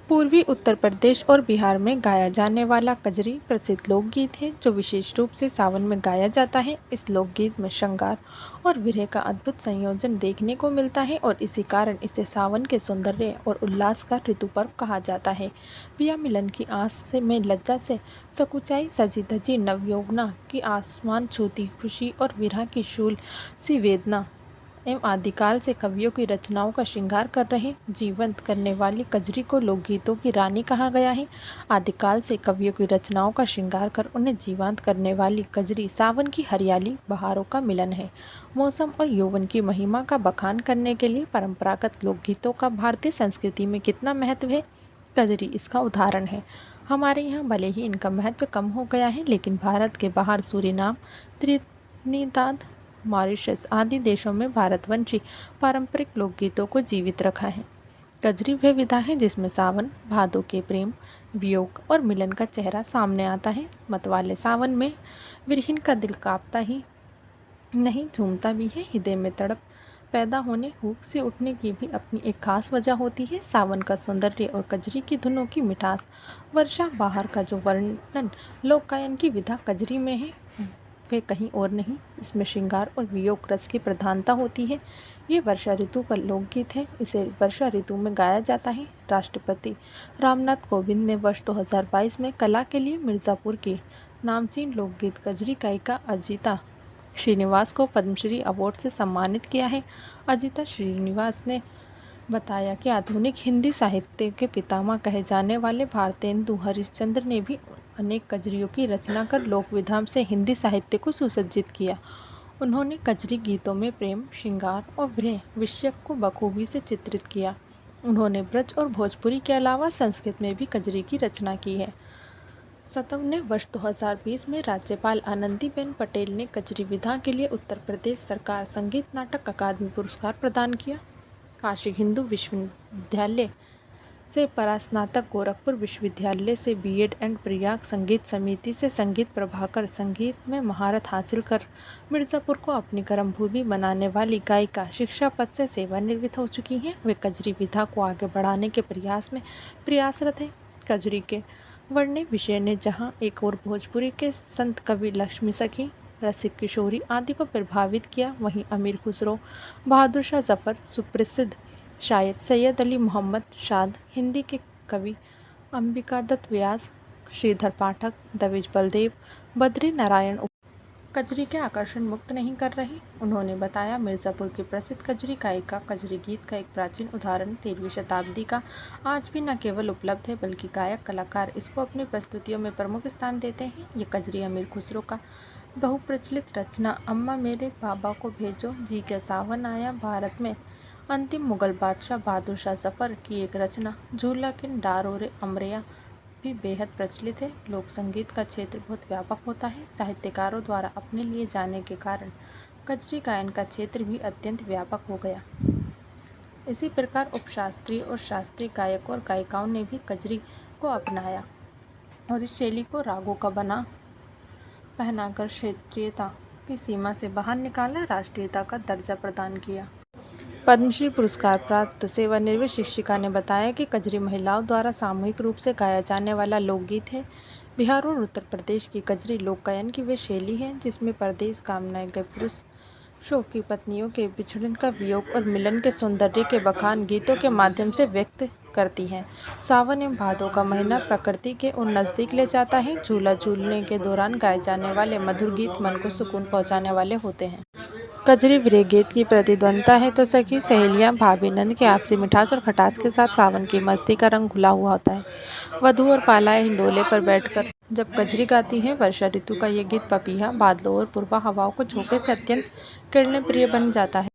पूर्वी उत्तर प्रदेश और बिहार में गाया जाने वाला कजरी प्रसिद्ध लोकगीत है जो विशेष रूप से सावन में गाया जाता है। इस लोकगीत में श्रृंगार और विरह का अद्भुत संयोजन देखने को मिलता है और इसी कारण इसे सावन के सौंदर्य और उल्लास का ऋतु पर्व कहा जाता है। पिया मिलन की आस से में लज्जा से सकुचाई सजी धजी नवयौवना की आसमान छूती खुशी और विरह की शूल सी वेदना एवं आदिकाल से कवियों की रचनाओं का श्रृंगार कर रहे जीवंत करने वाली कजरी को लोकगीतों की रानी कहा गया है। आदिकाल से कवियों की रचनाओं का श्रृंगार कर उन्हें जीवंत करने वाली कजरी सावन की हरियाली बहारों का मिलन है। मौसम और यौवन की महिमा का बखान करने के लिए परंपरागत लोकगीतों का भारतीय संस्कृति में कितना महत्व है, कजरी इसका उदाहरण है। हमारे यहाँ भले ही इनका महत्व कम हो गया है, लेकिन भारत के बाहर सूरीनाम, त्रिनिदाद, मॉरिशस आदि देशों में भारतवंशी पारंपरिक लोकगीतों को जीवित रखा है। कजरी वह विधा है जिसमें सावन भादों के प्रेम, वियोग और मिलन का चेहरा सामने आता है। मतवाले सावन में विरहीन का दिल कांपता ही नहीं, झूमता भी है। हृदय में तड़प पैदा होने, हुक से उठने की भी अपनी एक खास वजह होती है। सावन का सौंदर्य और कजरी की धुनों की मिठास, वर्षा बहार का जो वर्णन लोक गायन की विधा कजरी में है वे कहीं और नहीं। इसमें श्रृंगार और वियोग रस की प्रधानता होती है। ये वर्षा ऋतु का लोकगीत है। इसे वर्षा ऋतु में गाया जाता है। राष्ट्रपति रामनाथ कोविंद ने वर्ष 2022 में कला के लिए मिर्ज़ापुर की नामचीन लोकगीत कजरी गायिका अजिता श्रीनिवास को पद्मश्री अवार्ड से सम्मानित किया है। अजिता श्रीनिवास ने बताया कि आधुनिक हिंदी साहित्य के पितामह कहे जाने वाले भारतेंदु हरिश्चंद्र ने भी अनेक कजरियों की रचना कर लोक विधान से हिंदी साहित्य को सुसज्जित किया। उन्होंने कजरी गीतों में प्रेम, श्रृंगार और विरह विषय को बखूबी से चित्रित किया। उन्होंने ब्रज और भोजपुरी के अलावा संस्कृत में भी कजरी की रचना की है। सतव ने वर्ष 2020 में राज्यपाल आनंदीबेन पटेल ने कजरी विधा के लिए उत्तर प्रदेश सरकार संगीत नाटक अकादमी पुरस्कार प्रदान किया। काशी हिंदू विश्वविद्यालय से परास्नातक, गोरखपुर विश्वविद्यालय से बीएड एंड प्रयाग संगीत समिति से संगीत प्रभाकर संगीत में महारत हासिल कर मिर्ज़ापुर को अपनी कर्मभूमि बनाने वाली गायिका शिक्षा पद से सेवानिवृत्त हो चुकी हैं। वे कजरी विधा को आगे बढ़ाने के प्रयास में प्रयासरत हैं। कजरी के वर्ण्य विषय ने जहां एक और भोजपुरी के संत कवि लक्ष्मी सखी, रसिक किशोरी आदि को प्रभावित किया, वहीं अमीर खुसरो, बहादुर शाह जफ़र, सुप्रसिद्ध शायर सैयद अली मोहम्मद शाद, हिंदी के कवि अंबिका दत्त व्यास, श्रीधर पाठक, दविज बलदेव, बद्री नारायण कजरी के आकर्षण मुक्त नहीं कर रही। उन्होंने बताया, मिर्ज़ापुर की प्रसिद्ध कजरी गायिका कजरी गीत का एक प्राचीन उदाहरण 13वीं शताब्दी का आज भी न केवल उपलब्ध है बल्कि गायक कलाकार इसको अपनी प्रस्तुतियों में प्रमुख स्थान देते हैं। ये कजरी अमीर खुसरो का बहुप्रचलित रचना अम्मा मेरे बाबा को भेजो, जी के सावन आया भारत में अंतिम मुगल बादशाह बहादुर शाह जफ़र की एक रचना झूला किन डारोरे अमरिया भी बेहद प्रचलित है। लोक संगीत का क्षेत्र बहुत व्यापक होता है। साहित्यकारों द्वारा अपने लिए जाने के कारण कजरी गायन का क्षेत्र भी अत्यंत व्यापक हो गया। इसी प्रकार उपशास्त्रीय और शास्त्रीय गायकों और गायिकाओं ने भी कजरी को अपनाया और इस शैली को रागों का बना पहनाकर क्षेत्रीयता की सीमा से बाहर निकाला, राष्ट्रीयता का दर्जा प्रदान किया। पद्मश्री पुरस्कार प्राप्त सेवानिवृत्त शिक्षिका ने बताया कि कजरी महिलाओं द्वारा सामूहिक रूप से गाया जाने वाला लोकगीत है। बिहार और उत्तर प्रदेश की कजरी लोक गायन की वे शैली है जिसमें परदेश कामनाएं गए पुरुषों की पत्नियों के बिछड़न का वियोग और मिलन के सौंदर्य के बखान गीतों के माध्यम से व्यक्त करती हैं। सावन एवं भादों का महीना प्रकृति के उन नज़दीक ले जाता है। झूला झूलने के दौरान गाए जाने वाले मधुर गीत मन को सुकून पहुँचाने वाले होते हैं। कजरी विरह गीत की प्रतिद्वंदता है तो सखी, सहेलियां, भाभी, नंद की आपसी मिठास और खटास के साथ सावन की मस्ती का रंग घुला हुआ होता है। वधू और पालाएं हिंडोले पर बैठकर जब कजरी गाती हैं। वर्षा ऋतु का ये गीत पपीहा, बादलों और पूर्वा हवाओं को झोंके से अत्यंत किरणप्रिय बन जाता है।